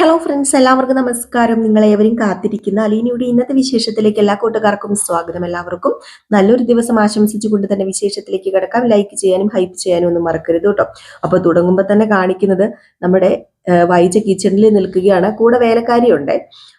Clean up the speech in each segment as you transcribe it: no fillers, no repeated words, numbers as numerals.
Hello friends, എല്ലാവർക്കും നമസ്കാരം. നിങ്ങളേവരും കാത്തിരിക്കുന്ന അലീനയുടെ ഇന്നത്തെ വിശേഷത്തിലേക്ക് എല്ലാ കൂട്ടുകാർക്കും സ്വാഗതം. എല്ലാവർക്കും നല്ലൊരു ദിവസം ആശംസിച്ചുകൊണ്ട് തന്നെ വിശേഷത്തിലേക്ക് കിടക്കാം. ലൈക്ക് ചെയ്യാനും ഹൈപ്പ് ചെയ്യാനും ഒന്നും മറക്കരുത് കേട്ടോ. അപ്പോൾ തുടങ്ങുമ്പോൾ തന്നെ കാണിക്കുന്നത് നമ്മുടെ വൈജ കിച്ചണിൽ നിൽക്കുകയാണ്, കൂടെ വേലക്കാരിയുണ്ട്.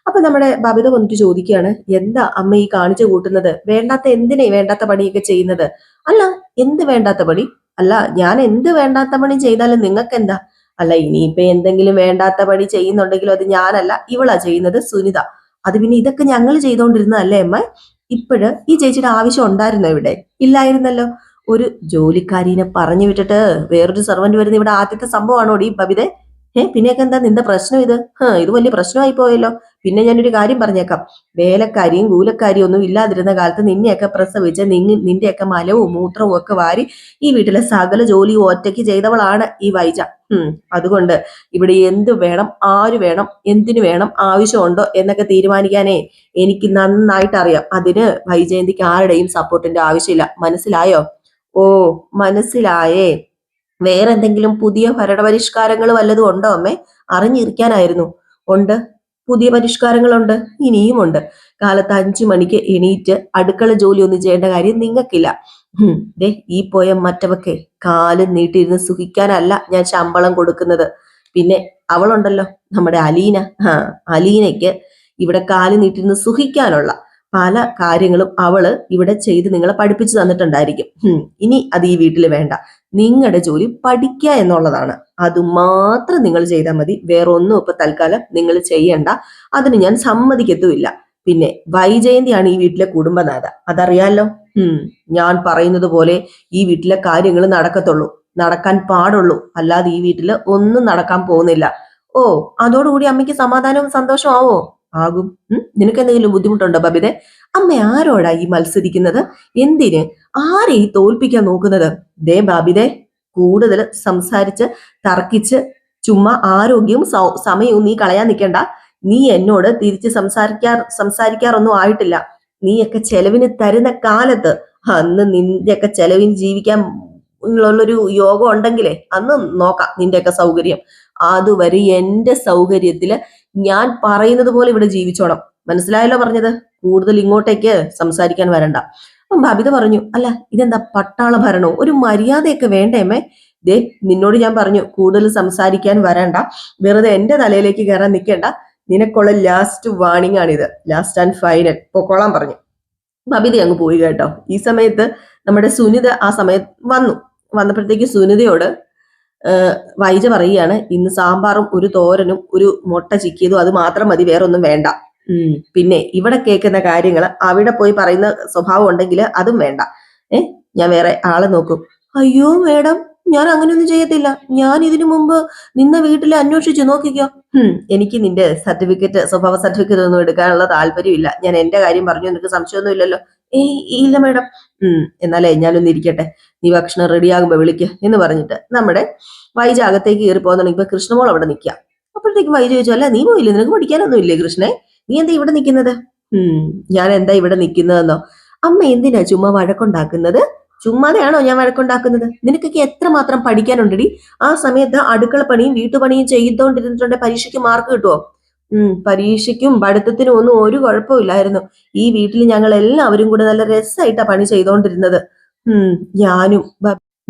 അപ്പൊ നമ്മുടെ ബബിത വന്നിട്ട് ചോദിക്കുകയാണ്, എന്താ അമ്മ ഈ കാണിച്ചു കൂട്ടുന്നത്? വേണ്ടാത്ത പണിയൊക്കെ ചെയ്യുന്നത്? അല്ല, എന്ത് വേണ്ടാത്ത പണി? അല്ല, ഞാൻ എന്ത് വേണ്ടാത്ത പണി ചെയ്താലും നിങ്ങൾക്ക് എന്താ? അല്ല, ഇനിയിപ്പൊ എന്തെങ്കിലും വേണ്ടാത്ത പണി ചെയ്യുന്നുണ്ടെങ്കിലും അത് ഞാനല്ല, ഇവളാ ചെയ്യുന്നത്, സുനിത. അത് പിന്നെ ഇതൊക്കെ ഞങ്ങൾ ചെയ്തോണ്ടിരുന്നതല്ലേ അമ്മ? ഇപ്പോഴ് ഈ ചേച്ചിയുടെ ആവശ്യം ഉണ്ടായിരുന്നോ ഇവിടെ? ഇല്ലായിരുന്നല്ലോ. ഒരു ജോലിക്കാരീനെ പറഞ്ഞു വിട്ടിട്ട് വേറൊരു സെർവന്റ് വരുന്ന ഇവിടെ ആദ്യത്തെ സംഭവമാണോ ഈ ബബിതെ? പിന്നെയൊക്കെ എന്താ നിന്റെ പ്രശ്നം ഇത്? ഇത് വലിയ പ്രശ്നമായി പോയല്ലോ. പിന്നെ ഞാനൊരു കാര്യം പറഞ്ഞേക്കാം, വേലക്കാരിയും കൂലക്കാരിയും ഒന്നും ഇല്ലാതിരുന്ന കാലത്ത് നിന്നെയൊക്കെ പ്രസവിച്ച് നിന്റെയൊക്കെ മലവും മൂത്രവും ഒക്കെ വാരി ഈ വീട്ടിലെ സകല ജോലിയും ഒറ്റയ്ക്ക് ചെയ്തവളാണ് ഈ വൈജ. അതുകൊണ്ട് ഇവിടെ എന്ത് വേണം, ആര് വേണം, എന്തിനു വേണം, ആവശ്യമുണ്ടോ എന്നൊക്കെ തീരുമാനിക്കാനേ എനിക്ക് നന്നായിട്ട് അറിയാം. അതിന് വൈജയന്തിക്ക് ആരുടെയും സപ്പോർട്ടിന്റെ ആവശ്യമില്ല. മനസ്സിലായോ? ഓ, മനസ്സിലായേ. വേറെന്തെങ്കിലും പുതിയ ഭരണപരിഷ്കാരങ്ങൾ വല്ലതും ഉണ്ടോ അമ്മേ? അറിഞ്ഞിരിക്കാനായിരുന്നു. ഉണ്ട്, പുതിയ പരിഷ്കാരങ്ങളുണ്ട്, ഇനിയും ഉണ്ട്. കാലത്ത് 5 മണിക്ക് എണീറ്റ് അടുക്കള ജോലി ഒന്നും ചെയ്യേണ്ട കാര്യം നിങ്ങൾക്കില്ല. ദേ, ഈ പോയ മറ്റവക്കെ കാലും നീട്ടിയിരുന്ന് സുഖിക്കാനല്ല ഞാൻ ശമ്പളം കൊടുക്കുന്നത്. പിന്നെ അവളുണ്ടല്ലോ, നമ്മുടെ അലീന. അലീനയ്ക്ക് ഇവിടെ കാല് നീട്ടിരുന്ന് സുഖിക്കാനുള്ള പല കാര്യങ്ങളും അവള് ഇവിടെ ചെയ്ത് നിങ്ങളെ പഠിപ്പിച്ചു തന്നിട്ടുണ്ടായിരിക്കും. ഇനി അത് ഈ വീട്ടിൽ വേണ്ട. നിങ്ങളുടെ ജോലി പഠിക്കുക എന്നുള്ളതാണ്. അത് മാത്രം നിങ്ങൾ ചെയ്താൽ മതി. വേറെ ഒന്നും ഇപ്പൊ തൽക്കാലം നിങ്ങൾ ചെയ്യണ്ട. അതിന് ഞാൻ സമ്മതിക്കത്തുമില്ല. പിന്നെ വൈജയന്തിയാണ് ഈ വീട്ടിലെ കുടുംബനാഥ, അതറിയാലോ. ഞാൻ പറയുന്നത് പോലെ ഈ വീട്ടിലെ കാര്യങ്ങൾ നടക്കത്തുള്ളൂ, നടക്കാൻ പാടുള്ളൂ. അല്ലാതെ ഈ വീട്ടില് ഒന്നും നടക്കാൻ പോകുന്നില്ല. ഓ, അതോടുകൂടി അമ്മയ്ക്ക് സമാധാനവും സന്തോഷവും ആവോ? ആകും. നിനക്ക് എന്തെങ്കിലും ബുദ്ധിമുട്ടുണ്ടോ ബബിതെ? അമ്മ ആരോടാ ഈ മത്സരിക്കുന്നത്? എന്തിന്? ആരെ ഈ തോൽപ്പിക്കാൻ നോക്കുന്നത്? ദേ ബബിതെ, കൂടുതൽ സംസാരിച്ച് തർക്കിച്ച് ചുമ്മാ ആരോഗ്യവും സമയവും നീ കളയാൻ നിൽക്കണ്ട. നീ എന്നോട് തിരിച്ച് സംസാരിക്കാറൊന്നും ആയിട്ടില്ല. നീയൊക്കെ ചെലവിന് തരുന്ന കാലത്ത്, അന്ന് നിന്റെയൊക്കെ ചെലവിന് ജീവിക്കാൻ ഉള്ളൊരു യോഗം ഉണ്ടെങ്കിലേ അന്ന് നോക്കാം നിന്റെയൊക്കെ സൗകര്യം. അതുവരെ എന്റെ സൗകര്യത്തില് ഞാൻ പറയുന്നത് പോലെ ഇവിടെ ജീവിച്ചോണം. മനസ്സിലായല്ലോ പറഞ്ഞത്? കൂടുതൽ ഇങ്ങോട്ടേക്ക് സംസാരിക്കാൻ വരണ്ട. അപ്പം ബബിത പറഞ്ഞു, അല്ല ഇതെന്താ പട്ടാള ഭരണോ? ഒരു മര്യാദയൊക്കെ വേണ്ടേമ്മേ? ദേ, നിന്നോട് ഞാൻ പറഞ്ഞു കൂടുതൽ സംസാരിക്കാൻ വരണ്ട, വെറുതെ എന്റെ തലയിലേക്ക് കയറാൻ നിൽക്കേണ്ട. നിനക്കുള്ള ലാസ്റ്റ് വാണിംഗ് ആണിത്, ലാസ്റ്റ് ആൻഡ് ഫൈനൽ. പൊക്കോളാൻ പറഞ്ഞു. ബബിത അങ്ങ് പോയി കേട്ടോ. ഈ സമയത്ത് നമ്മുടെ സുനിത ആ സമയത്ത് വന്നപ്പോഴത്തേക്ക് സുനിതയോട് വൈജ പറയുകയാണ്, ഇന്ന് സാമ്പാറും ഒരു തോരനും ഒരു മുട്ട ചിക്കിയതും അത് മാത്രം മതി, വേറെ ഒന്നും വേണ്ട. പിന്നെ ഇവിടെ കേൾക്കുന്ന കാര്യങ്ങൾ അവിടെ പോയി പറയുന്ന സ്വഭാവം ഉണ്ടെങ്കിൽ അതും വേണ്ട. ഞാൻ വേറെ ആളെ നോക്കും. അയ്യോ മേഡം, ഞാൻ അങ്ങനെയൊന്നും ചെയ്യത്തില്ല. ഞാൻ ഇതിനു മുമ്പ് നിന്ന വീട്ടിൽ അന്വേഷിച്ചു നോക്കിക്കോ. എനിക്ക് നിന്റെ സ്വഭാവ സർട്ടിഫിക്കറ്റ് ഒന്നും എടുക്കാനുള്ള താല്പര്യമില്ല. ഞാൻ എന്റെ കാര്യം പറഞ്ഞു, നിനക്ക് സംശയമൊന്നും ഇല്ലല്ലോ? ഇല്ല മേഡം. എന്നാലേ ഞാനൊന്ന് ഇരിക്കട്ടെ, നീ ഭക്ഷണം റെഡിയാകുമ്പോ വിളിക്ക് എന്ന് പറഞ്ഞിട്ട് നമ്മുടെ വൈജ അകത്തേക്ക് കയറി പോകുന്നുണ്ടെങ്കിൽ ഇപ്പൊ കൃഷ്ണമോൾ അവിടെ നിൽക്കുക. അപ്പോഴത്തേക്ക് വൈജ ചോദിച്ചു, അല്ല നീ പോയില്ലേ, നിനക്ക് പഠിക്കാനൊന്നും ഇല്ലേ കൃഷ്ണേ? നീ എന്താ ഇവിടെ നിൽക്കുന്നത്? ഞാൻ എന്താ ഇവിടെ നിൽക്കുന്നതെന്നോ? അമ്മ എന്തിനാ ചുമ്മാ വഴക്കുണ്ടാക്കുന്നത്? ചുമ്മാതെയാണോ ഞാൻ വഴക്കുണ്ടാക്കുന്നത്? നിനക്കൊക്കെ എത്രമാത്രം പഠിക്കാനുണ്ടടി? ആ സമയത്ത് അടുക്കള പണിയും വീട്ടുപണിയും ചെയ്തോണ്ടിരുന്നിട്ടുണ്ടെ പരീക്ഷയ്ക്ക് മാർക്ക് കിട്ടുമോ? പരീക്ഷയ്ക്കും പഠിത്തത്തിനും ഒന്നും ഒരു കുഴപ്പമില്ലായിരുന്നു. ഈ വീട്ടിൽ ഞങ്ങൾ എല്ലാവരും കൂടെ നല്ല രസമായിട്ടാ പണി ചെയ്തോണ്ടിരുന്നത്.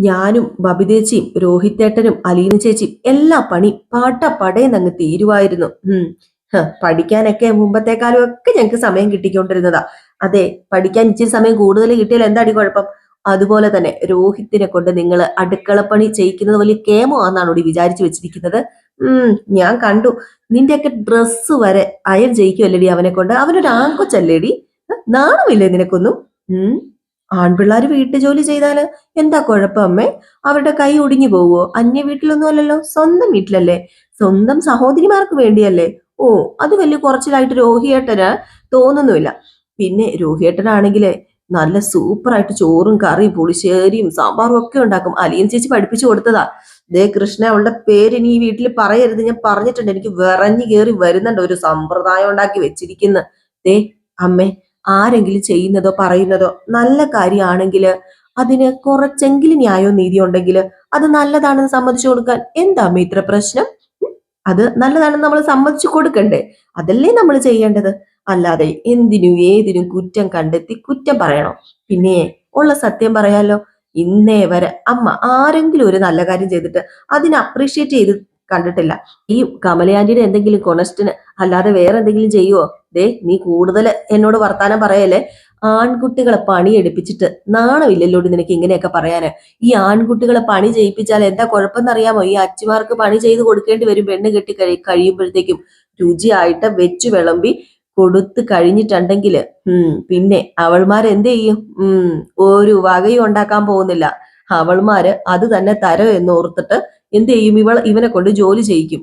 ഞാനും ബബിതേച്ചിയും രോഹിത്തേട്ടനും അലീന ചേച്ചിയും എല്ലാ പണി പടേന്നങ്ങ് തീരുമായിരുന്നു. പഠിക്കാനൊക്കെ മുമ്പത്തെക്കാളും ഒക്കെ ഞങ്ങൾക്ക് സമയം കിട്ടിക്കൊണ്ടിരുന്നതാ. അതെ, പഠിക്കാൻ ഇച്ചിരി സമയം കൂടുതൽ കിട്ടിയാൽ എന്താടി കുഴപ്പം? അതുപോലെ തന്നെ രോഹിത്തിനെ കൊണ്ട് നിങ്ങൾ അടുക്കളപ്പണി ചെയ്യിക്കുന്നത് വലിയ കേമോ ആണെന്നാണോ വിചാരിച്ചു വെച്ചിരിക്കുന്നത്? ഞാൻ കണ്ടു, നിന്റെയൊക്കെ ഡ്രസ്സ് വരെ അയൽ ചെയ്യിക്കുമല്ലേടി അവനെ കൊണ്ട്. അവനൊരു ആൺകൊച്ചല്ലേടി? നാണമില്ലേ നിനക്കൊന്നും? ആൺപിള്ളേർ വീട്ടുജോലി ചെയ്താല് എന്താ കുഴപ്പം അമ്മേ? അവരുടെ കൈ ഒടിഞ്ഞു പോവോ? അന്യ വീട്ടിലൊന്നും അല്ലല്ലോ, സ്വന്തം വീട്ടിലല്ലേ, സ്വന്തം സഹോദരിമാർക്ക് വേണ്ടിയല്ലേ. ഓ, അത് വലിയ കുറച്ചിലായിട്ട് രോഹിയേട്ടന് തോന്നുന്നുമില്ല. പിന്നെ രോഹിയേട്ടനാണെങ്കിലേ നല്ല സൂപ്പറായിട്ട് ചോറും കറിയും പുളിശ്ശേരിയും സാമ്പാറും ഒക്കെ ഉണ്ടാക്കും. അലിയൻ ചേച്ചി പഠിപ്പിച്ചു കൊടുത്തതാ. ദേ കൃഷ്ണ, അവളുടെ പേര് ഇനി ഈ വീട്ടിൽ പറയരുത്, ഞാൻ പറഞ്ഞിട്ടുണ്ട്. എനിക്ക് വിറഞ്ഞു കയറി വരുന്നുണ്ട്. ഒരു സമ്പ്രദായം ഉണ്ടാക്കി വെച്ചിരിക്കുന്ന. ദേ അമ്മേ, ആരെങ്കിലും ചെയ്യുന്നതോ പറയുന്നതോ നല്ല കാര്യമാണെങ്കിൽ അതിന് കുറച്ചെങ്കിലും ന്യായവും നീതി ഉണ്ടെങ്കിൽ അത് നല്ലതാണെന്ന് സമ്മതിച്ചു കൊടുക്കാൻ എന്താ അമ്മ ഇത്ര പ്രശ്നം? അത് നല്ലതാണെന്ന് നമ്മൾ സമ്മതിച്ചു കൊടുക്കണ്ടേ? അതല്ലേ നമ്മൾ ചെയ്യേണ്ടത്. അല്ലാതെ എന്തിനും ഏതിനും കുറ്റം കണ്ടെത്തി കുറ്റം പറയണം. പിന്നെ ഉള്ള സത്യം പറയാലോ, ഇന്നേ വരെ അമ്മ ആരെങ്കിലും ഒരു നല്ല കാര്യം ചെയ്തിട്ട് അതിനെ അപ്രീഷിയേറ്റ് ചെയ്ത് കണ്ടിട്ടില്ല. ഈ കമലയാന്റിയുടെ എന്തെങ്കിലും കൊണസ്റ്റിന് അല്ലാതെ വേറെ എന്തെങ്കിലും ചെയ്യുവോ? ദേ, നീ കൂടുതൽ എന്നോട് വർത്താനം പറയല്ലേ. ആൺകുട്ടികളെ പണി എടുപ്പിച്ചിട്ട് നാണമില്ലല്ലോ നിനക്ക് ഇങ്ങനെയൊക്കെ പറയാന്. ഈ ആൺകുട്ടികളെ പണി ചെയ്യിപ്പിച്ചാൽ എന്താ കുഴപ്പമെന്നറിയാമോ? ഈ അച്ഛമാർക്ക് പണി ചെയ്ത് കൊടുക്കേണ്ടി വരും. പെണ്ണ് കെട്ടി കഴിയുമ്പോഴത്തേക്കും രുചിയായിട്ട് വെച്ചു വിളമ്പി കൊടുത്ത് കഴിഞ്ഞിട്ടുണ്ടെങ്കില് പിന്നെ അവൾമാർ എന്ത് ചെയ്യും? ഒരു വകയും ഉണ്ടാക്കാൻ പോകുന്നില്ല. അവൾമാര് അത് തന്നെ തരം എന്ന് ഓർത്തിട്ട് എന്ത് ചെയ്യും? ഇവനെ കൊണ്ട് ജോലി ചെയ്യിക്കും.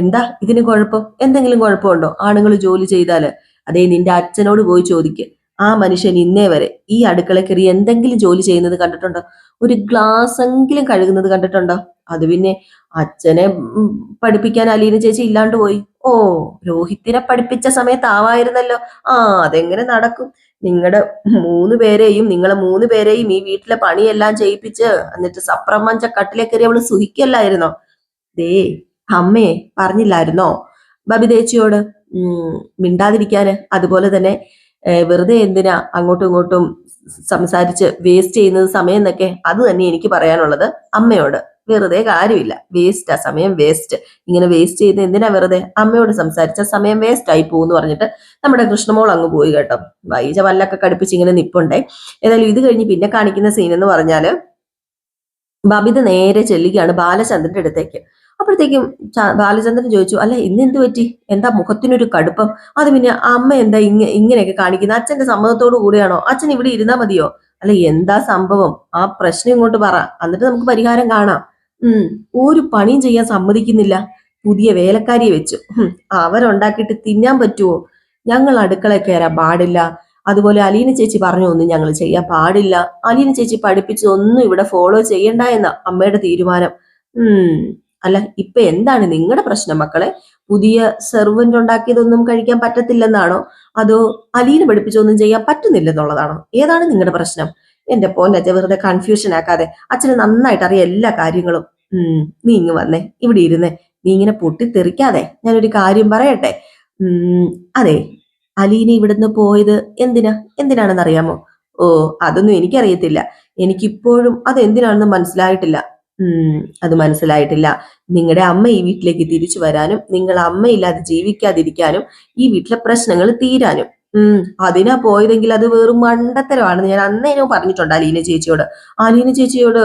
എന്താ ഇതിന് കുഴപ്പം? എന്തെങ്കിലും കുഴപ്പമുണ്ടോ ആണുങ്ങൾ ജോലി ചെയ്താല്? അതേ, നിന്റെ അച്ഛനോട് പോയി ചോദിക്ക്. ആ മനുഷ്യൻ ഇന്നേ വരെ ഈ അടുക്കള കയറി എന്തെങ്കിലും ജോലി ചെയ്യുന്നത് കണ്ടിട്ടുണ്ടോ? ഒരു ഗ്ലാസ് എങ്കിലും കഴുകുന്നത് കണ്ടിട്ടുണ്ടോ? അത് പിന്നെ അച്ഛനെ പഠിപ്പിക്കാൻ അലീന ചേച്ചി ഇല്ലാണ്ട് പോയി. ഓ, രോഹിത്തിനെ പഠിപ്പിച്ച സമയത്ത് ആവായിരുന്നല്ലോ. അതെങ്ങനെ നടക്കും? നിങ്ങളെ മൂന്ന് പേരെയും ഈ വീട്ടിലെ പണിയെല്ലാം ചെയ്യിപ്പിച്ച് എന്നിട്ട് സപ്രമഞ്ച കട്ടിലെ കയറി അവള് സുഖിക്കല്ലായിരുന്നോ? ദേ, അമ്മയെ പറഞ്ഞില്ലായിരുന്നോ ബബിതേച്ചിയോട് മിണ്ടാതിരിക്കാന്? അതുപോലെ തന്നെ വെറുതെ എന്തിനാ അങ്ങോട്ടും ഇങ്ങോട്ടും സംസാരിച്ച് വേസ്റ്റ് ചെയ്യുന്നത് സമയം എന്നൊക്കെ? അത് തന്നെ എനിക്ക് പറയാനുള്ളത് അമ്മയോട്. വെറുതെ കാര്യമില്ല, വേസ്റ്റ്, ആ സമയം വേസ്റ്റ്. ഇങ്ങനെ വേസ്റ്റ് ചെയ്ത് എന്തിനാ വെറുതെ? അമ്മയോട് സംസാരിച്ച സമയം വേസ്റ്റ് ആയി പോകുന്നു പറഞ്ഞിട്ട് നമ്മുടെ കൃഷ്ണമോൾ അങ്ങ് പോയി കേട്ടോ. വൈജ വല്ലൊക്കെ കടുപ്പിച്ച് ഇങ്ങനെ നിപ്പുണ്ടേ. ഏതായാലും ഇത് കഴിഞ്ഞ് പിന്നെ കാണിക്കുന്ന സീൻ എന്ന് പറഞ്ഞാല് ബബിത നേരെ ചെല്ലുകയാണ് ബാലചന്ദ്രന്റെ അടുത്തേക്ക്. അപ്പോഴത്തേക്കും ബാലചന്ദ്രൻ ചോദിച്ചു, അല്ല ഇന്ന് എന്ത് പറ്റി? എന്താ മുഖത്തിനൊരു കടുപ്പം? അത് പിന്നെ അമ്മ എന്താ ഇങ്ങനെയൊക്കെ കാണിക്കുന്നത്? അച്ഛന്റെ സമ്മതത്തോടു കൂടിയാണോ? അച്ഛൻ ഇവിടെ ഇരുന്നാ മതിയോ? അല്ല എന്താ സംഭവം? ആ പ്രശ്നം ഇങ്ങോട്ട് പറ, എന്നിട്ട് നമുക്ക് പരിഹാരം കാണാം. ഒരു പണിയും ചെയ്യാൻ സമ്മതിക്കുന്നില്ല. പുതിയ വേലക്കാരിയെ വെച്ചു. അവരുണ്ടാക്കിയിട്ട് തിന്നാൻ പറ്റുമോ? ഞങ്ങൾ അടുക്കള കയറാൻ പാടില്ല. അതുപോലെ അലീന ചേച്ചി പറഞ്ഞൊന്നും ഞങ്ങൾ ചെയ്യാൻ പാടില്ല. അലീന ചേച്ചി പഠിപ്പിച്ചതൊന്നും ഇവിടെ ഫോളോ ചെയ്യണ്ട എന്ന അമ്മയുടെ തീരുമാനം. അല്ല ഇപ്പൊ എന്താണ് നിങ്ങളുടെ പ്രശ്നം മക്കളെ? പുതിയ സെർവന്റ് ഉണ്ടാക്കിയതൊന്നും കഴിക്കാൻ പറ്റത്തില്ലെന്നാണോ? അതോ അലീന പഠിപ്പിച്ചൊന്നും ചെയ്യാൻ പറ്റുന്നില്ലെന്നുള്ളതാണോ? ഏതാണ് നിങ്ങളുടെ പ്രശ്നം? എന്റെ പോന്നച്ച വെറുതെ കൺഫ്യൂഷൻ ആക്കാതെ. അച്ഛന് നന്നായിട്ട് അറിയാം എല്ലാ കാര്യങ്ങളും. നീ ഇങ്ങ് വന്നേ, ഇവിടെ ഇരുന്നേ. നീ ഇങ്ങനെ പൊട്ടിത്തെറിക്കാതെ ഞാനൊരു കാര്യം പറയട്ടെ. അതെ, അലീന ഇവിടുന്ന് പോയത് എന്തിനാണെന്ന് അറിയാമോ? ഓ, അതൊന്നും എനിക്കറിയത്തില്ല. എനിക്കിപ്പോഴും അത് എന്തിനാണെന്ന് മനസ്സിലായിട്ടില്ല. അത് മനസ്സിലായിട്ടില്ല. നിങ്ങളുടെ അമ്മ ഈ വീട്ടിലേക്ക് തിരിച്ചു വരാനും നിങ്ങൾ അമ്മയില്ലാതെ ജീവിക്കാതിരിക്കാനും ഈ വീട്ടിലെ പ്രശ്നങ്ങൾ തീരാനും. അതിനാ പോയതെങ്കിൽ അത് വെറും മണ്ടത്തരമാണെന്ന് ഞാൻ അന്നേരം പറഞ്ഞിട്ടുണ്ട് അലീന ചേച്ചിയോട്.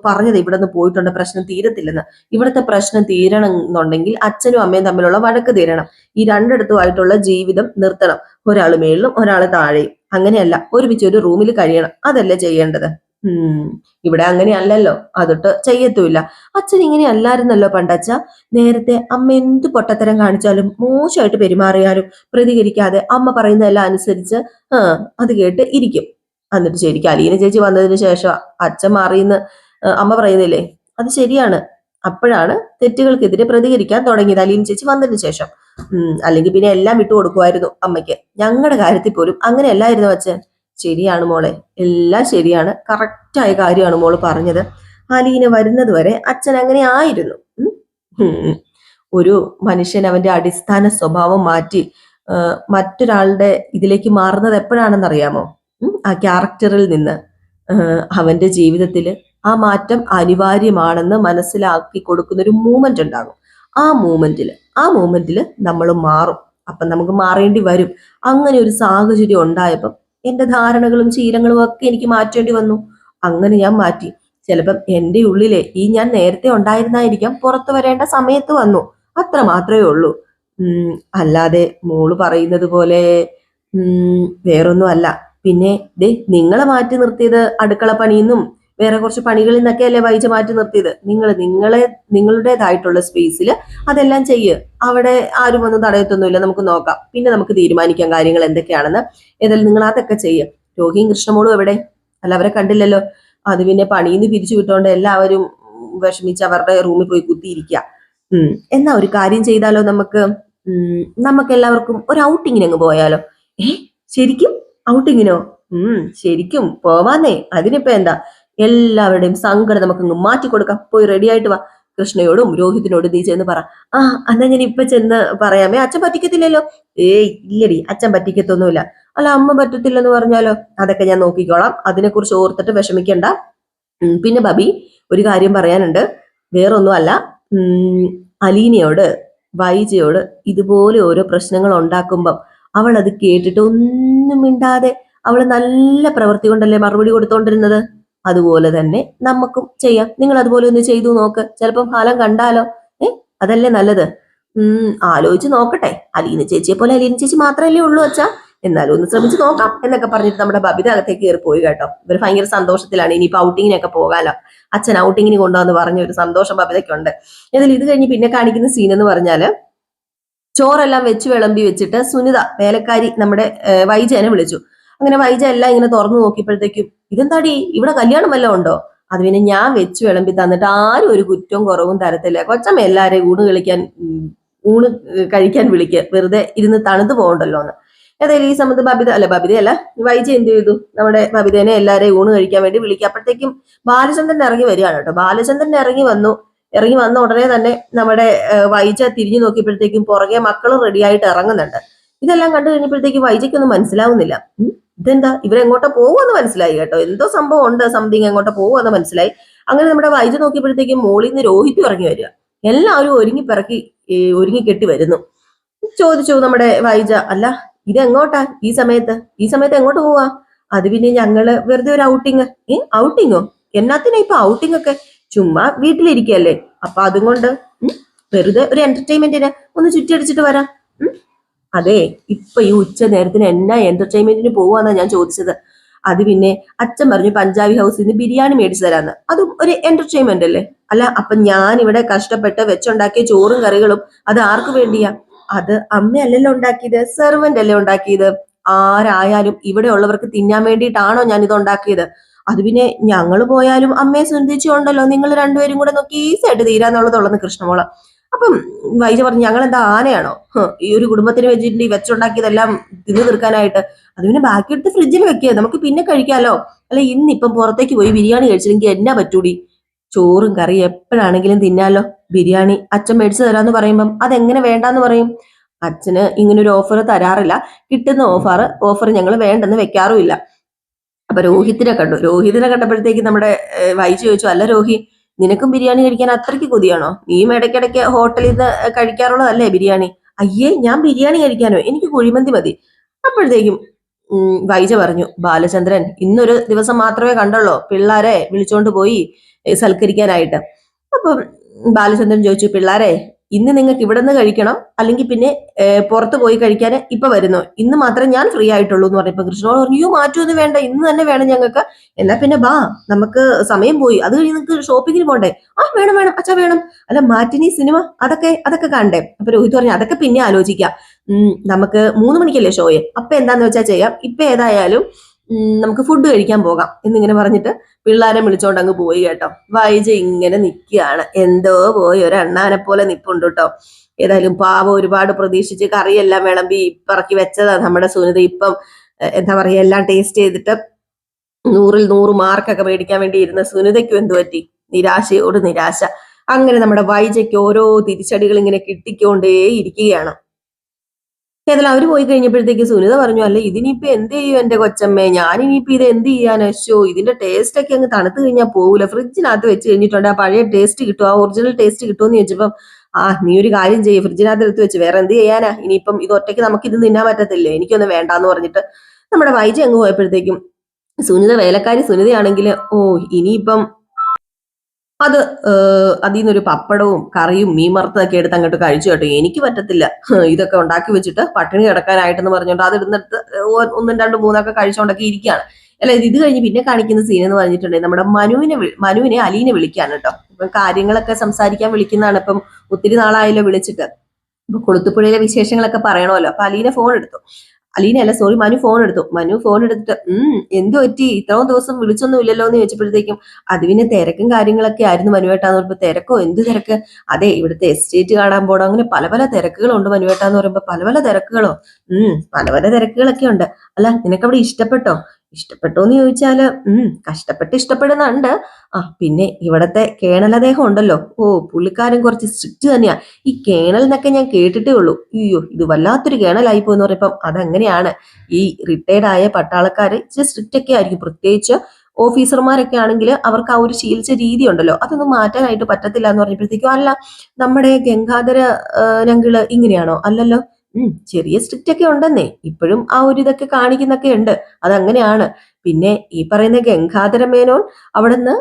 പറഞ്ഞത് ഇവിടെ നിന്ന് പോയിട്ടുണ്ട്, പ്രശ്നം തീരത്തില്ലെന്ന്. ഇവിടുത്തെ പ്രശ്നം തീരണം എന്നുണ്ടെങ്കിൽ അച്ഛനും അമ്മയും തമ്മിലുള്ള വഴക്ക് തീരണം. ഈ രണ്ടിടത്തുമായിട്ടുള്ള ജീവിതം നിർത്തണം. ഒരാള് മേളിലും ഒരാള് താഴെയും. അങ്ങനെയല്ല, ഒരുമിച്ച് ഒരു റൂമിൽ കഴിയണം. അതല്ലേ ചെയ്യേണ്ടത്. ഇവിടെ അങ്ങനെയല്ലല്ലോ, അതൊട്ട് ചെയ്യത്തുമില്ല. അച്ഛൻ ഇങ്ങനെ അല്ലായിരുന്നല്ലോ പണ്ടച്ഛ. നേരത്തെ അമ്മ എന്ത് പൊട്ടത്തരം കാണിച്ചാലും മോശമായിട്ട് പെരുമാറിയാലും പ്രതികരിക്കാതെ അമ്മ പറയുന്നതെല്ലാം അനുസരിച്ച് അത് കേട്ട് ഇരിക്കും. എന്നിട്ട് ശരിക്കും അലീന ചേച്ചി വന്നതിന് ശേഷം അച്ഛൻ മാറിയെന്ന് അമ്മ പറയുന്നില്ലേ? അത് ശരിയാണ്. അപ്പോഴാണ് തെറ്റുകൾക്കെതിരെ പ്രതികരിക്കാൻ തുടങ്ങിയത് അലീന ചേച്ചി വന്നതിന് ശേഷം. അല്ലെങ്കിൽ പിന്നെ എല്ലാം വിട്ടുകൊടുക്കുമായിരുന്നു അമ്മയ്ക്ക്. ഞങ്ങളുടെ കാര്യത്തിൽ പോലും അങ്ങനെ അല്ലായിരുന്നു അച്ഛൻ. ശരിയാണ് മോളെ, എല്ലാം ശരിയാണ്. കറക്റ്റായ കാര്യമാണ് മോള് പറഞ്ഞത്. അലീന വരുന്നത് വരെ അച്ഛൻ അങ്ങനെ ആയിരുന്നു. ഒരു മനുഷ്യൻ അവന്റെ അടിസ്ഥാന സ്വഭാവം മാറ്റി മറ്റൊരാളുടെ ഇതിലേക്ക് മാറുന്നത് എപ്പോഴാണെന്നറിയാമോ? ആ ക്യാരക്ടറിൽ നിന്ന് അവന്റെ ജീവിതത്തിൽ ആ മാറ്റം അനിവാര്യമാണെന്ന് മനസ്സിലാക്കി കൊടുക്കുന്ന ഒരു മൂമെന്റ് ഉണ്ടാകും. ആ മൂമെന്റിൽ നമ്മൾ മാറും. അപ്പൊ നമുക്ക് മാറേണ്ടി വരും. അങ്ങനെ ഒരു സാഹചര്യം ഉണ്ടായപ്പം എന്റെ ധാരണകളും ശീലങ്ങളും ഒക്കെ എനിക്ക് മാറ്റേണ്ടി വന്നു. അങ്ങനെ ഞാൻ മാറ്റി. ചിലപ്പം എൻ്റെ ഉള്ളിലെ ഈ ഞാൻ നേരത്തെ ഉണ്ടായിരുന്നായിരിക്കാം പുറത്തു വരേണ്ട സമയത്ത് വന്നു. അത്ര മാത്രമേ ഉള്ളൂ. അല്ലാതെ മോള് പറയുന്നത് പോലെ വേറൊന്നും അല്ല. പിന്നെ നിങ്ങളെ മാറ്റി നിർത്തിയത് അടുക്കള പണിയെന്നും വേറെ കുറച്ച് പണികളിൽ നിന്നൊക്കെ അല്ലേ വൈജ മാറ്റി നിർത്തിയത്? നിങ്ങളുടേതായിട്ടുള്ള സ്പേസിൽ അതെല്ലാം ചെയ്യ്. അവിടെ ആരും ഒന്നും തടയത്തൊന്നുമില്ല. നമുക്ക് നോക്കാം, പിന്നെ നമുക്ക് തീരുമാനിക്കാം കാര്യങ്ങൾ എന്തൊക്കെയാണെന്ന്. ഏതായാലും നിങ്ങൾ അതൊക്കെ ചെയ്യ്. രോഹിയും കൃഷ്ണമോളും എവിടെ? അല്ല, അവരെ കണ്ടില്ലല്ലോ. അത് പിന്നെ പണിയിന്ന് പിരിച്ചു വിട്ടോണ്ട് എല്ലാവരും വിഷമിച്ച് അവരുടെ റൂമിൽ പോയി കുത്തിയിരിക്കുക. എന്നാ ഒരു കാര്യം ചെയ്താലോ, നമുക്ക് എല്ലാവർക്കും ഒരു ഔട്ടിങ്ങിന് അങ്ങ് പോയാലോ? ശരിക്കും ഔട്ടിങ്ങിനോ? ശരിക്കും പോവാന്നേ. അതിനിപ്പോ എന്താ, എല്ലാവരുടെയും സങ്കടം നമുക്കങ്ങ് മാറ്റി കൊടുക്കാം. പോയി റെഡി ആയിട്ട് വാ. കൃഷ്ണയോടും രോഹിത്തിനോടും നീ ചെന്ന് പറ. ആ എന്നാ ഞാൻ ഇപ്പൊ ചെന്ന് പറയാമേ, അച്ഛൻ പറ്റിക്കത്തില്ലല്ലോ. ഏയ് ഇല്ലടി, അച്ഛൻ പറ്റിക്കത്തൊന്നുമില്ല. അല്ല അമ്മ പറ്റത്തില്ലെന്ന് പറഞ്ഞാലോ? അതൊക്കെ ഞാൻ നോക്കിക്കോളാം, അതിനെക്കുറിച്ച് ഓർത്തിട്ട് വിഷമിക്കണ്ട. പിന്നെ ബബി ഒരു കാര്യം പറയാനുണ്ട്, വേറൊന്നും അല്ല. അലീനയോട് വൈജയോട് ഇതുപോലെ ഓരോ പ്രശ്നങ്ങൾ ഉണ്ടാക്കുമ്പം അവൾ അത് കേട്ടിട്ട് ഒന്നും മിണ്ടാതെ അവൾ നല്ല പ്രവൃത്തി കൊണ്ടല്ലേ മറുപടി കൊടുത്തോണ്ടിരുന്നത്. അതുപോലെ തന്നെ നമുക്കും ചെയ്യാം. നിങ്ങൾ അതുപോലെ ഒന്ന് ചെയ്തു നോക്ക്, ചിലപ്പം ഫലം കണ്ടാലോ. അതല്ലേ നല്ലത്. ആലോചിച്ച് നോക്കട്ടെ. അലീന ചേച്ചിയെ പോലെ അലീന ചേച്ചി മാത്രമല്ലേ ഉള്ളൂ അച്ഛാ, എന്നാലും ഒന്ന് ശ്രമിച്ചു നോക്കാം എന്നൊക്കെ പറഞ്ഞിട്ട് നമ്മുടെ ബബിത അകത്തേക്ക് കയറി പോയി കേട്ടോ. ഇവർ ഭയങ്കര സന്തോഷത്തിലാണ്, ഇനിയിപ്പോ ഔട്ടിങ്ങിനൊക്കെ പോകാലോ, അച്ഛൻ ഔട്ടിങ്ങിന് കൊണ്ടുവന്ന് പറഞ്ഞ ഒരു സന്തോഷം ബബിതയ്ക്കുണ്ട്. എന്നാൽ ഇത് കഴിഞ്ഞ് പിന്നെ കാണിക്കുന്ന സീൻ എന്ന് പറഞ്ഞാല് ചോറെല്ലാം വെച്ച് വിളമ്പി വെച്ചിട്ട് സുനിത വേലക്കാരി നമ്മുടെ വൈജനെ വിളിച്ചു. അങ്ങനെ വൈജ എല്ലാം ഇങ്ങനെ തുറന്നു നോക്കിയപ്പോഴത്തേക്കും ഇതെന്താടി ഇവിടെ കല്യാണം വല്ലതും ഉണ്ടോ? അത് പിന്നെ ഞാൻ വെച്ച് വിളമ്പി തന്നിട്ട് ആരും ഒരു കുറ്റവും കുറവും തരത്തില്ല. കൊച്ചമ്മ എല്ലാരെയും ഊണ് കഴിക്കാൻ വിളിക്കുക, വെറുതെ ഇരുന്ന് തണുത്ത് പോകണ്ടല്ലോ എന്ന്. ഏതായാലും ഈ സമയത്ത് ബബിതയല്ല വൈജ എന്ത് ചെയ്തു, നമ്മുടെ ബബിതേനെ എല്ലാരെയും ഊണ് കഴിക്കാൻ വേണ്ടി വിളിക്കുക. അപ്പോഴത്തേക്കും ബാലചന്ദ്രൻ ഇറങ്ങി വരികയാണ് കേട്ടോ. ബാലചന്ദ്രൻ ഇറങ്ങി വന്ന ഉടനെ തന്നെ നമ്മുടെ വൈജ തിരിഞ്ഞു നോക്കിയപ്പോഴത്തേക്കും പുറകെ മക്കളും റെഡിയായിട്ട് ഇറങ്ങുന്നുണ്ട്. ഇതെല്ലാം കണ്ടു കഴിഞ്ഞപ്പോഴത്തേക്കും വൈജയ്ക്കൊന്നും മനസ്സിലാവുന്നില്ല. ഇതെന്താ ഇവരെങ്ങോട്ടോ പോകുമെന്ന് മനസ്സിലായി കേട്ടോ, എന്തോ സംഭവം ഉണ്ട്, സംതിങ് എങ്ങോട്ടോ പോകുമെന്ന് മനസ്സിലായി. അങ്ങനെ നമ്മുടെ വൈജ നോക്കിയപ്പോഴത്തേക്കും മോളിൽ നിന്ന് രോഹിത് ഇറങ്ങി വരിക. എല്ലാവരും ഒരുങ്ങി കെട്ടി വരുന്നു. ചോദിച്ചു നമ്മുടെ വൈജ, അല്ല ഇതെങ്ങോട്ടാ ഈ സമയത്ത് എങ്ങോട്ട് പോവാ? അത് പിന്നെ ഞങ്ങള് വെറുതെ ഒരു ഔട്ടിങ്. ഔട്ടിങ്ങോ? എന്നാത്തിനാ ഇപ്പൊ ഔട്ടിംഗ് ഒക്കെ? ചുമ്മാ വീട്ടിലിരിക്കല്ലേ, അപ്പൊ അതുകൊണ്ട് വെറുതെ ഒരു എന്റർടൈൻമെന്റിന് ഒന്ന് ചുറ്റിയടിച്ചിട്ട് വരാം. അതെ, ഇപ്പൊ ഈ ഉച്ച നേരത്തിന് എന്നാ എന്റർടൈൻമെന്റിന് പോവാന്നാ ഞാൻ ചോദിച്ചത്. അത് പിന്നെ അച്ഛൻ പറഞ്ഞു പഞ്ചാബി ഹൗസിൽ നിന്ന് ബിരിയാണി മേടിച്ചു തരാന്ന്, അതും ഒരു എന്റർടൈൻമെന്റ് അല്ലേ. അല്ല അപ്പൊ ഞാൻ ഇവിടെ കഷ്ടപ്പെട്ട് വെച്ചുണ്ടാക്കിയ ചോറും കറികളും അത് ആർക്ക് വേണ്ടിയാ? അത് അമ്മയല്ലല്ലോ ഉണ്ടാക്കിയത്, സെർവന്റ് അല്ലേ ഉണ്ടാക്കിയത്. ആരായാലും ഇവിടെ ഉള്ളവർക്ക് തിന്നാൻ വേണ്ടിയിട്ടാണോ ഞാൻ ഇത് ഉണ്ടാക്കിയത്? അത് പിന്നെ ഞങ്ങൾ പോയാലും അമ്മയെ ശ്രദ്ധിച്ചുണ്ടല്ലോ, നിങ്ങൾ രണ്ടുപേരും കൂടെ നോക്കി ഈസിയായിട്ട് തീരാന്നുള്ളതുള്ളന്ന് കൃഷ്ണമോള. അപ്പം വൈജ പറഞ്ഞു, ഞങ്ങൾ എന്താ ആനയാണോ ഈ ഒരു കുടുംബത്തിന് വെച്ചിട്ട് ഈ വെച്ചുണ്ടാക്കിയതെല്ലാം തിന്നു തീർക്കാനായിട്ട്? അത് പിന്നെ ബാക്കിയെടുത്ത് ഫ്രിഡ്ജിൽ വെക്കുക, നമുക്ക് പിന്നെ കഴിക്കാലോ. അല്ല ഇന്നിപ്പം പുറത്തേക്ക് പോയി ബിരിയാണി കഴിച്ചില്ലെങ്കിൽ എന്നാ പറ്റൂടി? ചോറും കറി എപ്പോഴാണെങ്കിലും തിന്നാലോ. ബിരിയാണി അച്ഛൻ മേടിച്ചു തരാന്ന് പറയുമ്പം അതെങ്ങനെ വേണ്ടാന്ന് പറയും? അച്ഛന് ഇങ്ങനൊരു ഓഫർ തരാറില്ല, കിട്ടുന്ന ഓഫർ ഞങ്ങൾ വേണ്ടെന്ന് വെക്കാറുമില്ല. അപ്പൊ രോഹിതിനെ കണ്ടപ്പോഴത്തേക്ക് നമ്മുടെ വൈജു ചോദിച്ചു, അല്ല രോഹി, നിനക്കും ബിരിയാണി കഴിക്കാൻ അത്രയ്ക്ക് കൊതിയാണോ? നീയും ഇടയ്ക്കിടയ്ക്ക് ഹോട്ടലിൽ നിന്ന് കഴിക്കാറുള്ളതല്ലേ ബിരിയാണി? അയ്യേ, ഞാൻ ബിരിയാണി കഴിക്കാനോ, എനിക്ക് കുഴിമന്തി മതി. അപ്പോഴത്തേക്കും വൈജ പറഞ്ഞു, ബാലചന്ദ്രൻ ഇന്നൊരു ദിവസം മാത്രമേ കണ്ടുള്ളൂ പിള്ളാരെ വിളിച്ചോണ്ട് പോയി സൽക്കരിക്കാനായിട്ട്. അപ്പം ബാലചന്ദ്രൻ ചോദിച്ചു, പിള്ളാരെ ഇന്ന് നിങ്ങൾക്ക് ഇവിടെ നിന്ന് കഴിക്കണം, അല്ലെങ്കിൽ പിന്നെ പുറത്ത് പോയി കഴിക്കാൻ ഇപ്പൊ വരുന്നു, ഇന്ന് മാത്രമേ ഞാൻ ഫ്രീ ആയിട്ടുള്ളൂ എന്ന് പറഞ്ഞപ്പോ കൃഷ്ണനോട് പറഞ്ഞു, യോ മാറ്റൊന്നും വേണ്ട, ഇന്ന് തന്നെ വേണം ഞങ്ങൾക്ക്. എന്നാ പിന്നെ ബാ, നമുക്ക് സമയം പോയി, അത് കഴിഞ്ഞ് നിങ്ങൾക്ക് ഷോപ്പിങ്ങിന് പോണ്ടേ? വേണം അച്ഛാ വേണം. അല്ല മാറ്റിനി സിനിമ അതൊക്കെ കാണണ്ടേ? അപ്പൊ രോഹിത് പറഞ്ഞു, അതൊക്കെ പിന്നെ ആലോചിക്കാം, നമുക്ക് 3 മണിക്കല്ലേ ഷോയെ, അപ്പൊ എന്താന്ന് വെച്ചാൽ ചെയ്യാം, ഇപ്പൊ ഏതായാലും നമുക്ക് ഫുഡ് കഴിക്കാൻ പോകാം എന്നിങ്ങനെ പറഞ്ഞിട്ട് പിള്ളേരെ വിളിച്ചോണ്ട് അങ്ങ് പോയി കേട്ടോ. വൈജ ഇങ്ങനെ നിൽക്കുകയാണ്, എന്തോ പോയി ഒരു അണ്ണാനെ പോലെ നിപ്പുണ്ട് കേട്ടോ. ഏതായാലും പാവം ഒരുപാട് പ്രതീക്ഷിച്ച് കറിയെല്ലാം വിളമ്പി ഇപ്പിറക്കി വെച്ചതാ നമ്മുടെ സുനിത. ഇപ്പം എന്താ പറയാ, എല്ലാം ടേസ്റ്റ് ചെയ്തിട്ട് 100-ൽ 100 മാർക്കൊക്കെ മേടിക്കാൻ വേണ്ടി ഇരുന്ന സുനിതയ്ക്കും എന്ത് പറ്റി? നിരാശയോട് നിരാശ. അങ്ങനെ നമ്മുടെ വൈജയ്ക്ക് ഓരോ തിരിച്ചടികൾ ഇങ്ങനെ കിട്ടിക്കൊണ്ടേ ഇരിക്കുകയാണ്. ഏതായാലും അവര് പോയി കഴിഞ്ഞപ്പോഴത്തേക്ക് സുനിത പറഞ്ഞു, അല്ലെ ഇതിനിപ്പോ എന്ത് ചെയ്യും എന്റെ കൊച്ചമ്മേ, ഞാനിനിയിപ്പോ ഇത് എന്ത് ചെയ്യാനോ? ഇതിന്റെ ടേസ്റ്റ് ഒക്കെ അങ്ങ് തണുത്ത് കഴിഞ്ഞാൽ പോകൂല, ഫ്രിഡ്ജിനകത്ത് വെച്ച് കഴിഞ്ഞിട്ടുണ്ട് ആ പഴയ ടേസ്റ്റ് കിട്ടും, ആ ഒറിജിനൽ ടേസ്റ്റ് കിട്ടുമെന്ന് ചോദിച്ചപ്പം നീ ഒരു കാര്യം ചെയ്യും, ഫ്രിഡ്ജിനകത്ത് എടുത്ത് വെച്ച്, വേറെ എന്ത് ചെയ്യാനാ, ഇനിയിപ്പം ഇത് ഒറ്റയ്ക്ക് നമുക്ക് ഇത് തിന്നാൻ പറ്റത്തില്ലേ, എനിക്കൊന്നും വേണ്ടാന്ന് പറഞ്ഞിട്ട് നമ്മുടെ വൈജ അങ്ങ് പോയപ്പോഴത്തേക്കും സുനിത വേലക്കാരി സുനിതയാണെങ്കിൽ ഇനിയിപ്പം അത് അതിൽ നിന്നൊരു പപ്പടവും കറിയും മീൻ വറുത്തതൊക്കെ എടുത്ത് അങ്ങോട്ട് കഴിച്ചു കേട്ടോ. എനിക്ക് പറ്റത്തില്ല ഇതൊക്കെ ഉണ്ടാക്കി വെച്ചിട്ട് പട്ടിണി കിടക്കാനായിട്ടെന്ന് പറഞ്ഞോണ്ട് അത് ഇടുന്നിടത്ത് 1, 2, 3 കഴിച്ചുകൊണ്ടൊക്കെ ഇരിക്കുകയാണ്. അല്ല ഇത് കഴിഞ്ഞ് പിന്നെ കാണിക്കുന്ന സീൻ എന്ന് പറഞ്ഞിട്ടുണ്ടെങ്കിൽ നമ്മുടെ മനുവിനെ അലീനെ വിളിക്കാണ് കേട്ടോ. ഇപ്പം കാര്യങ്ങളൊക്കെ സംസാരിക്കാൻ വിളിക്കുന്നതാണ്. ഇപ്പം ഒത്തിരി നാളായല്ലോ വിളിച്ചിട്ട്. ഇപ്പൊ കൊളുത്തുപുഴയിലെ വിശേഷങ്ങളൊക്കെ പറയണമല്ലോ. അപ്പൊ മനു ഫോൺ എടുത്തിട്ട് എന്തു പറ്റി, ഇത്രയും ദിവസം വിളിച്ചൊന്നും ഇല്ലല്ലോ എന്ന് ചോദിച്ചപ്പോഴത്തേക്കും അത് പിന്നെ തിരക്കും കാര്യങ്ങളൊക്കെ ആയിരുന്നു മനുവേട്ടാന്ന് പറയുമ്പോ, തിരക്കോ എന്ത് തിരക്ക്? അതെ, ഇവിടുത്തെ എസ്റ്റേറ്റ് കാണാൻ പോകണം, അങ്ങനെ പല പല തിരക്കുകളുണ്ട് മനുവേട്ടാന്ന് പറയുമ്പോ. പല പല തിരക്കുകളോ? പല പല തിരക്കുകളൊക്കെ ഉണ്ട്. അല്ല നിനക്കവിടെ ഇഷ്ടപ്പെട്ടോ? ഇഷ്ടപ്പെട്ടോ എന്ന് ചോദിച്ചാല് കഷ്ടപ്പെട്ട് ഇഷ്ടപ്പെടുന്നുണ്ട്. പിന്നെ ഇവിടത്തെ കേണൽ അദ്ദേഹം ഉണ്ടല്ലോ, പുള്ളിക്കാരൻ കുറച്ച് സ്ട്രിക്റ്റ് തന്നെയാ. ഈ കേണൽ എന്നൊക്കെ ഞാൻ കേട്ടിട്ടേ ഉള്ളൂ. അയ്യോ, ഇത് വല്ലാത്തൊരു കേണലായി പോയെന്ന് പറയുമ്പം അതങ്ങനെയാണ്. ഈ റിട്ടയർഡ് ആയ പട്ടാളക്കാര് ഇച്ചിരി സ്ട്രിക്റ്റ് ഒക്കെ ആയിരിക്കും. പ്രത്യേകിച്ച് ഓഫീസർമാരൊക്കെ ആണെങ്കിൽ അവർക്ക് ആ ഒരു ശീലിച്ച രീതി ഉണ്ടല്ലോ, അതൊന്നും മാറ്റാനായിട്ട് പറ്റത്തില്ല എന്ന് പറഞ്ഞപ്പോഴത്തേക്കും, അല്ല നമ്മുടെ ഗംഗാധര നങ്കിള് ഇങ്ങനെയാണോ? അല്ലല്ലോ. ചെറിയ സ്ട്രിക്റ്റ് ഒക്കെ ഉണ്ടെന്നേ, ഇപ്പോഴും ആ ഒരു ഇതൊക്കെ കാണിക്കുന്നൊക്കെ ഉണ്ട്. അതങ്ങനെയാണ്. പിന്നെ ഈ പറയുന്ന ഗംഗാധര മേനോൻ അവിടുന്ന്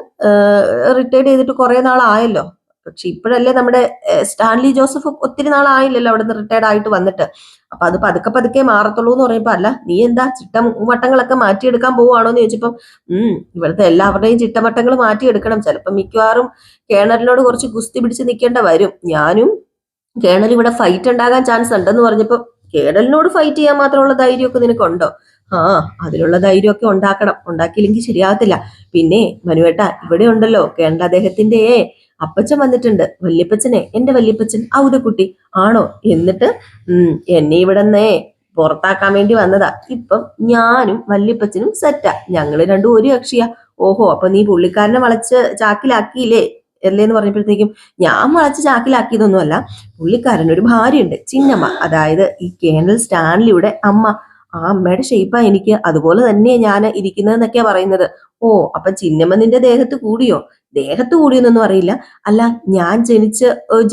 റിട്ടയർഡ് ചെയ്തിട്ട് കുറെ നാളായല്ലോ. പക്ഷെ ഇപ്പോഴല്ലേ നമ്മുടെ സ്റ്റാൻലി ജോസഫ് ഒത്തിരി നാളായില്ലല്ലോ അവിടുന്ന് റിട്ടയർഡ് ആയിട്ട് വന്നിട്ട്. അപ്പൊ അത് പതുക്കെ പതുക്കെ മാറത്തുള്ളൂ എന്ന് പറയുമ്പോ, അല്ല നീ എന്താ ചിട്ടവട്ടങ്ങളൊക്കെ മാറ്റിയെടുക്കാൻ പോവുകയാണോ എന്ന് ചോദിച്ചപ്പം ഇവിടുത്തെ എല്ലാവരുടെയും ചിട്ടവട്ടങ്ങൾ മാറ്റിയെടുക്കണം. ചിലപ്പോൾ മിക്കവാറും കേണലിനോട് കുറച്ച് ഗുസ്തി പിടിച്ച് നിൽക്കേണ്ട വരും. ഞാനും കേണൽ ഇവിടെ ഫൈറ്റ് ഉണ്ടാകാൻ ചാൻസ് ഉണ്ടെന്ന് പറഞ്ഞപ്പോ, കേണലിനോട് ഫൈറ്റ് ചെയ്യാൻ മാത്രമുള്ള ധൈര്യമൊക്കെ നിനക്കുണ്ടോ? അതിനുള്ള ധൈര്യമൊക്കെ ഉണ്ടാക്കണം. ഉണ്ടാക്കിയില്ലെങ്കിൽ ശരിയാകത്തില്ല. പിന്നെ മനുവേട്ട, ഇവിടെ ഉണ്ടല്ലോ കേണൽ അദ്ദേഹത്തിന്റെ അപ്പച്ചൻ വന്നിട്ടുണ്ട്. വല്യപ്പച്ചനെ, എന്റെ വല്യപ്പച്ചൻ ഔദക്കുട്ടി ആണോ? എന്നിട്ട് എന്നെ ഇവിടെന്നേ പുറത്താക്കാൻ വേണ്ടി വന്നതാ. ഇപ്പം ഞാനും വല്യപ്പച്ചനും സെറ്റാ. ഞങ്ങള് രണ്ടും ഒരു കക്ഷിയാ. ഓഹോ, അപ്പൊ നീ പുള്ളിക്കാരനെ വളച്ച് ചാക്കിലാക്കിയില്ലേ അല്ലേന്ന് പറഞ്ഞപ്പോഴത്തേക്കും, ഞാൻ വളച്ച് ചാക്കിലാക്കിയതൊന്നുമല്ല. പുള്ളിക്കാരനൊരു ഭാര്യയുണ്ട്, ചിന്നമ്മ. അതായത് ഈ കേണൽ സ്റ്റാൻലിയുടെ അമ്മ. ആ അമ്മയുടെ ഷേപ്പാ എനിക്ക്. അതുപോലെ തന്നെയാ ഞാൻ ഇരിക്കുന്നതെന്നൊക്കെയാ പറയുന്നത്. അപ്പൊ ചിന്നമ്മ നിന്റെ ദേഹത്ത് കൂടിയോ? ദേഹത്ത് കൂടിയെന്നൊന്നും അറിയില്ല. അല്ല, ഞാൻ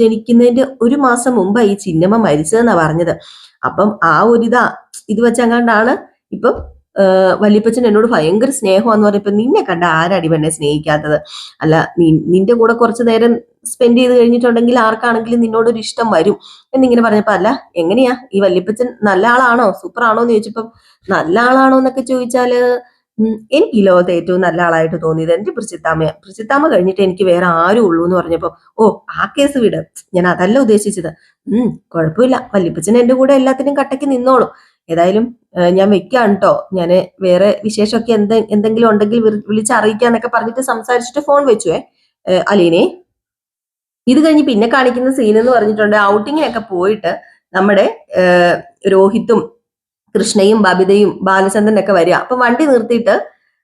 ജനിക്കുന്നതിന്റെ ഒരു മാസം മുമ്പാ ഈ ചിന്നമ്മ മരിച്ചതെന്നാ പറഞ്ഞത്. അപ്പം ആ ഇത് വെച്ചങ്ങാണ്ടാണ് ഇപ്പം വല്യപ്പച്ചൻ എന്നോട് ഭയങ്കര സ്നേഹമാന്ന് പറഞ്ഞപ്പോ, നിന്നെ കണ്ട ആരാടി പെണ്ണെ സ്നേഹിക്കാത്തത്? അല്ല, നിന്റെ കൂടെ കുറച്ചു നേരം സ്പെൻഡ് ചെയ്ത് കഴിഞ്ഞിട്ടുണ്ടെങ്കിൽ ആർക്കാണെങ്കിലും നിന്നോടൊരു ഇഷ്ടം വരും എന്നിങ്ങനെ പറഞ്ഞപ്പോ, അല്ല എങ്ങനെയാ ഈ വല്യപ്പച്ചൻ നല്ല ആളാണോ, സൂപ്പർ ആണോ എന്ന് ചോദിച്ചപ്പം, നല്ല ആളാണോ എന്നൊക്കെ ചോദിച്ചാല് എനിക്ക് ഈ ലോകത്ത് ഏറ്റവും നല്ല ആളായിട്ട് തോന്നിയത് എന്റെ പ്രസിത്താമ്മയാ. പ്രസിത്താമ്മ കഴിഞ്ഞിട്ട് എനിക്ക് വേറെ ആരും ഉള്ളൂ എന്ന് പറഞ്ഞപ്പോ, ആ കേസ് വിട്, ഞാൻ അതല്ല ഉദ്ദേശിച്ചത്. കുഴപ്പമില്ല, വല്യപ്പച്ചൻ എന്റെ കൂടെ എല്ലാത്തിനും കട്ടയ്ക്ക് നിന്നോളും. ഏതായാലും ഞാൻ വെക്കാണ് കേട്ടോ. ഞാന് വേറെ വിശേഷമൊക്കെ എന്തെങ്കിലും ഉണ്ടെങ്കിൽ വിളിച്ചറിയിക്കാന്നൊക്കെ പറഞ്ഞിട്ട് സംസാരിച്ചിട്ട് ഫോൺ വെച്ചുവേ അലീനെ. ഇത് കഴിഞ്ഞ് പിന്നെ കാണിക്കുന്ന സീൻ എന്ന് പറഞ്ഞിട്ടുണ്ട്, ഔട്ടിങ്ങിനൊക്കെ പോയിട്ട് നമ്മുടെ രോഹിത്തും കൃഷ്ണയും ബബിതയും ബാലചന്ദ്രനൊക്കെ വരിക. അപ്പൊ വണ്ടി നിർത്തിയിട്ട്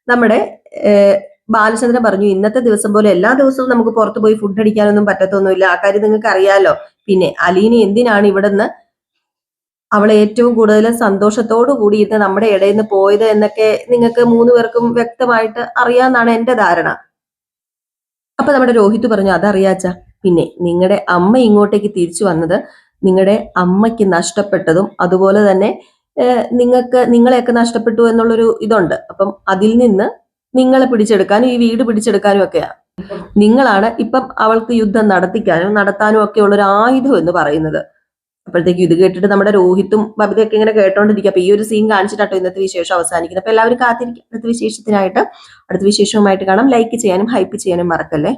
നമ്മുടെ ബാലചന്ദ്രൻ പറഞ്ഞു, ഇന്നത്തെ ദിവസം പോലെ എല്ലാ ദിവസവും നമുക്ക് പുറത്തു പോയി ഫുഡ് അടിക്കാനൊന്നും പറ്റത്തൊന്നുമില്ല, ആ കാര്യം നിങ്ങൾക്ക് അറിയാലോ. പിന്നെ അലീന എന്തിനാണ് ഇവിടെ നിന്ന് അവളെ ഏറ്റവും കൂടുതൽ സന്തോഷത്തോടു കൂടി ഇരുന്ന് നമ്മുടെ ഇടയിൽ നിന്ന് പോയത് എന്നൊക്കെ നിങ്ങൾക്ക് 3 പേർക്കും വ്യക്തമായിട്ട് അറിയാമെന്നാണ് എന്റെ ധാരണ. അപ്പൊ നമ്മുടെ രോഹിത് പറഞ്ഞു, അതറിയാച്ച. പിന്നെ നിങ്ങളുടെ അമ്മ ഇങ്ങോട്ടേക്ക് തിരിച്ചു വന്നത് നിങ്ങളുടെ അമ്മയ്ക്ക് നഷ്ടപ്പെട്ടതും അതുപോലെ തന്നെ നിങ്ങളെയൊക്കെ നഷ്ടപ്പെട്ടു എന്നുള്ളൊരു ഇതുണ്ട്. അപ്പം അതിൽ നിന്ന് നിങ്ങളെ പിടിച്ചെടുക്കാനും ഈ വീട് പിടിച്ചെടുക്കാനും ഒക്കെയാ. നിങ്ങളാണ് ഇപ്പം അവൾക്ക് യുദ്ധം നടത്താനും ഒക്കെ ഉള്ളൊരു ആയുധം എന്ന് പറയുന്നത്. അപ്പോഴത്തേക്ക് ഇത് കേട്ടിട്ട് നമ്മുടെ രോഹിത്തും ബബിതയൊക്കെ ഇങ്ങനെ കേട്ടോണ്ടിരിക്കുക. അപ്പൊ ഈ ഒരു സീൻ കാണിച്ചിട്ടാട്ടോ ഇന്നത്തെ വിശേഷം അവസാനിക്കുന്നത്. അപ്പൊ എല്ലാവരും കാത്തിരിക്കും അടുത്ത വിശേഷത്തിനായിട്ട്. അടുത്ത വിശേഷവുമായിട്ട് കാണാം. ലൈക്ക് ചെയ്യാനും ഹൈപ്പ് ചെയ്യാനും മറക്കല്ലേ.